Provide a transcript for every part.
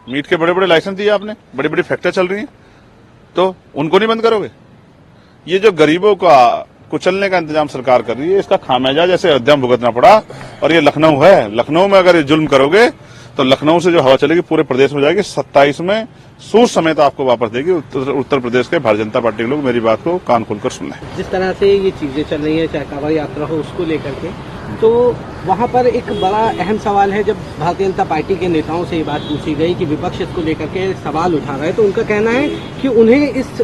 Meet के बड़े बड़े लाइसेंस दिए आपने, बड़ी बड़ी फैक्ट्रियां चल रही हैं, तो उनको नहीं बंद करोगे? ये जो गरीबों का कुचलने का इंतजाम सरकार कर रही है, इसका खामियाजा जैसे अयोध्या में भुगतना पड़ा। और ये लखनऊ है, लखनऊ में अगर ये जुल्म करोगे तो लखनऊ से जो हवा चलेगी पूरे प्रदेश में जाएगी। 27 में सूर समेत आपको वापस देगी। उत्तर प्रदेश के भारतीय जनता पार्टी के लोग मेरी बात को कान खोलकर सुन लें। जिस तरह से ये चीजें चल रही है, चाहे कांवड़ यात्रा हो उसको लेकर के, तो वहाँ पर एक बड़ा अहम सवाल है। जब भारतीय जनता पार्टी के नेताओं से ये बात पूछी गई कि विपक्ष इसको लेकर के सवाल उठा रहा है, तो उनका कहना है कि उन्हें इस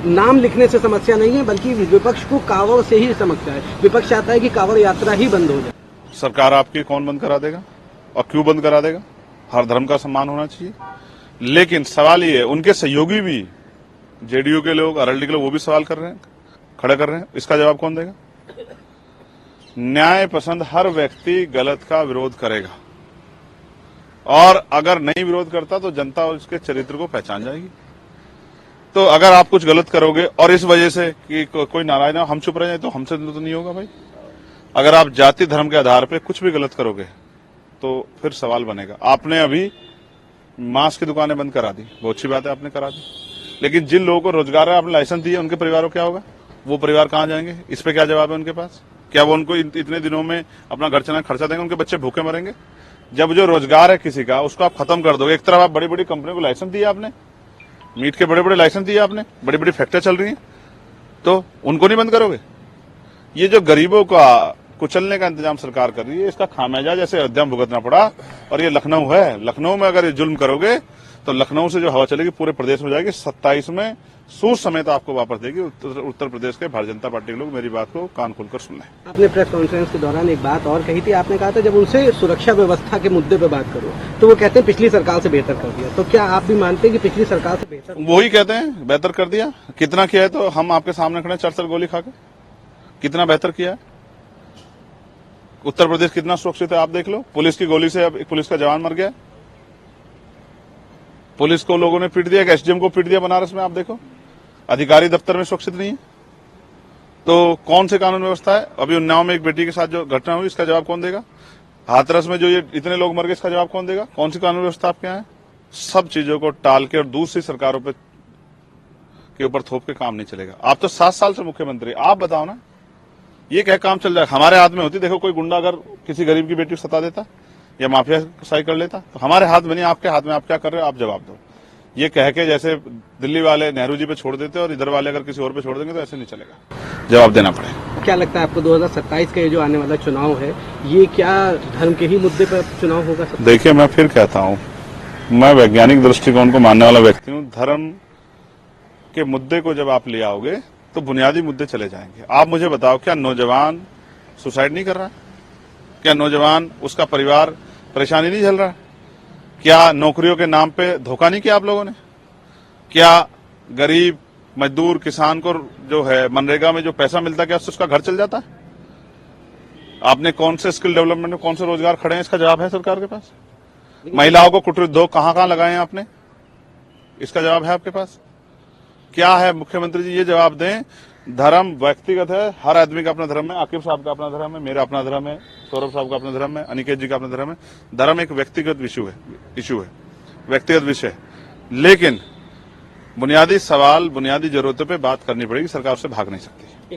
नाम लिखने से समस्या नहीं है, बल्कि विपक्ष को कांवड़ से ही समस्या है। विपक्ष चाहता है कि कांवड़ यात्रा ही बंद हो जाए। सरकार आपकी कौन बंद करा देगा और क्यों बंद करा देगा? हर धर्म का सम्मान होना चाहिए। लेकिन सवाल ये है, उनके सहयोगी भी जेडीयू के लोग, आरएलडी के लोग, वो भी सवाल कर रहे हैं, खड़े कर रहे हैं। इसका जवाब कौन देगा? न्याय पसंद हर व्यक्ति गलत का विरोध करेगा, और अगर नहीं विरोध करता तो जनता उसके चरित्र को पहचान जाएगी। तो अगर आप कुछ गलत करोगे और इस वजह से कि कोई नाराज ना, हम चुप रह जाए, तो हमसे तो नहीं होगा भाई। अगर आप जाति धर्म के आधार पर कुछ भी गलत करोगे तो फिर सवाल बनेगा। आपने अभी मांस की दुकानें बंद करा दी, बहुत अच्छी बात है, आपने करा दी। लेकिन जिन लोगों को रोजगार है, आपने लाइसेंस दिए, उनके परिवारों को क्या होगा? वो परिवार कहां जाएंगे? इस पे क्या जवाब है उनके पास? क्या वो उनको इतने दिनों में अपना घर चलाने खर्चा देंगे? उनके बच्चे भूखे मरेंगे? जब जो रोजगार है किसी का, उसको आप खत्म कर दोगे। एक तरफ आप बड़ी बड़ी कंपनियों को लाइसेंस दिए, आपने मीट के बड़े बड़े लाइसेंस दिए, आपने बड़ी बड़ी फैक्ट्रियां चल रही हैं, तो उनको नहीं बंद करोगे? ये जो गरीबों का कुचलने का इंतजाम सरकार कर रही है, इसका खामियाजा जैसे अयोध्या में भुगतना पड़ा। और ये लखनऊ है, लखनऊ में अगर ये जुल्म करोगे तो लखनऊ से जो हवा चलेगी पूरे प्रदेश में जाएगी। 27 में सूर समेत आपको वापस देगी। उत्तर प्रदेश के भारतीय जनता पार्टी के लोग मेरी बात को कान खोलकर सुन लें। आपने प्रेस कॉन्फ्रेंस के दौरान एक बात और कही थी। आपने कहा था जब उनसे सुरक्षा व्यवस्था के मुद्दे पर बात करो तो वो कहते हैं पिछली सरकार से बेहतर कर दिया। तो क्या आप भी मानते हैं कि पिछली सरकार से बेहतर? वही कहते हैं बेहतर कर दिया। कितना किया है तो हम आपके सामने खड़े, 4 गोली खा के कितना बेहतर किया है। उत्तर प्रदेश कितना सुरक्षित है आप देख लो। पुलिस की गोली से अब एक पुलिस का जवान मर गया। पुलिस को लोगों ने पीट दिया, एसडीएम को पीट दिया बनारस में। आप देखो, अधिकारी दफ्तर में सुरक्षित नहीं है। तो कौन से कानून व्यवस्था है? अभी उन्नाव में एक बेटी के साथ जो घटना हुई, इसका जवाब कौन देगा? हाथरस में जो ये इतने लोग मर गए, इसका जवाब कौन देगा? कौन सी कानून व्यवस्था आपके यहाँ है? सब चीजों को टाल के और दूसरी सरकारों के ऊपर थोप के काम नहीं चलेगा। आप तो 7 साल से मुख्यमंत्री, आप बताओ ना, ये क्या काम चल रहा है? हमारे हाथ में होती, देखो कोई गुंडा अगर किसी गरीब की बेटी को सता देता या माफिया सही कर लेता, तो हमारे हाथ में नहीं, आपके हाथ में। आप क्या कर रहे हो? आप जवाब दो। ये कह के जैसे दिल्ली वाले नेहरू जी पे छोड़ देते और इधर वाले अगर किसी और पे छोड़ देंगे तो ऐसे नहीं चलेगा, जवाब देना पड़ेगा। क्या लगता है आपको 2027 का ये जो आने वाला चुनाव है, ये क्या धर्म के ही मुद्दे पर चुनाव होगा? देखिए, मैं फिर कहता हूँ, मैं वैज्ञानिक दृष्टिकोण को मानने वाला व्यक्ति हूँ। धर्म के मुद्दे को जब आप ले आओगे तो बुनियादी मुद्दे चले जाएंगे। आप मुझे बताओ, क्या नौजवान सुसाइड नहीं कर रहा? क्या नौजवान, उसका परिवार परेशानी नहीं झेल रहा? क्या नौकरियों के नाम पे धोखा नहीं किया आप लोगों ने? क्या गरीब मजदूर किसान को जो है मनरेगा में जो पैसा मिलता है, क्या उसका घर चल जाता है? आपने कौन से स्किल डेवलपमेंट में कौन से रोजगार खड़े हैं? इसका जवाब है सरकार के पास। महिलाओं को कुटीर उद्योग कहां लगाए हैं आपने? इसका जवाब है आपके पास। क्या है मुख्यमंत्री जी? ये जवाब दें। धर्म व्यक्तिगत है, हर आदमी का अपना धर्म है। आकिब साहब का अपना धर्म है, मेरा अपना धर्म है, सौरभ साहब का अपना धर्म है, अनिकेत जी का अपना धर्म है। धर्म एक व्यक्तिगत इशू है, व्यक्तिगत विषय। लेकिन बुनियादी सवाल, बुनियादी जरूरतों पे बात करनी पड़ेगी। सरकार से भाग नहीं सकती।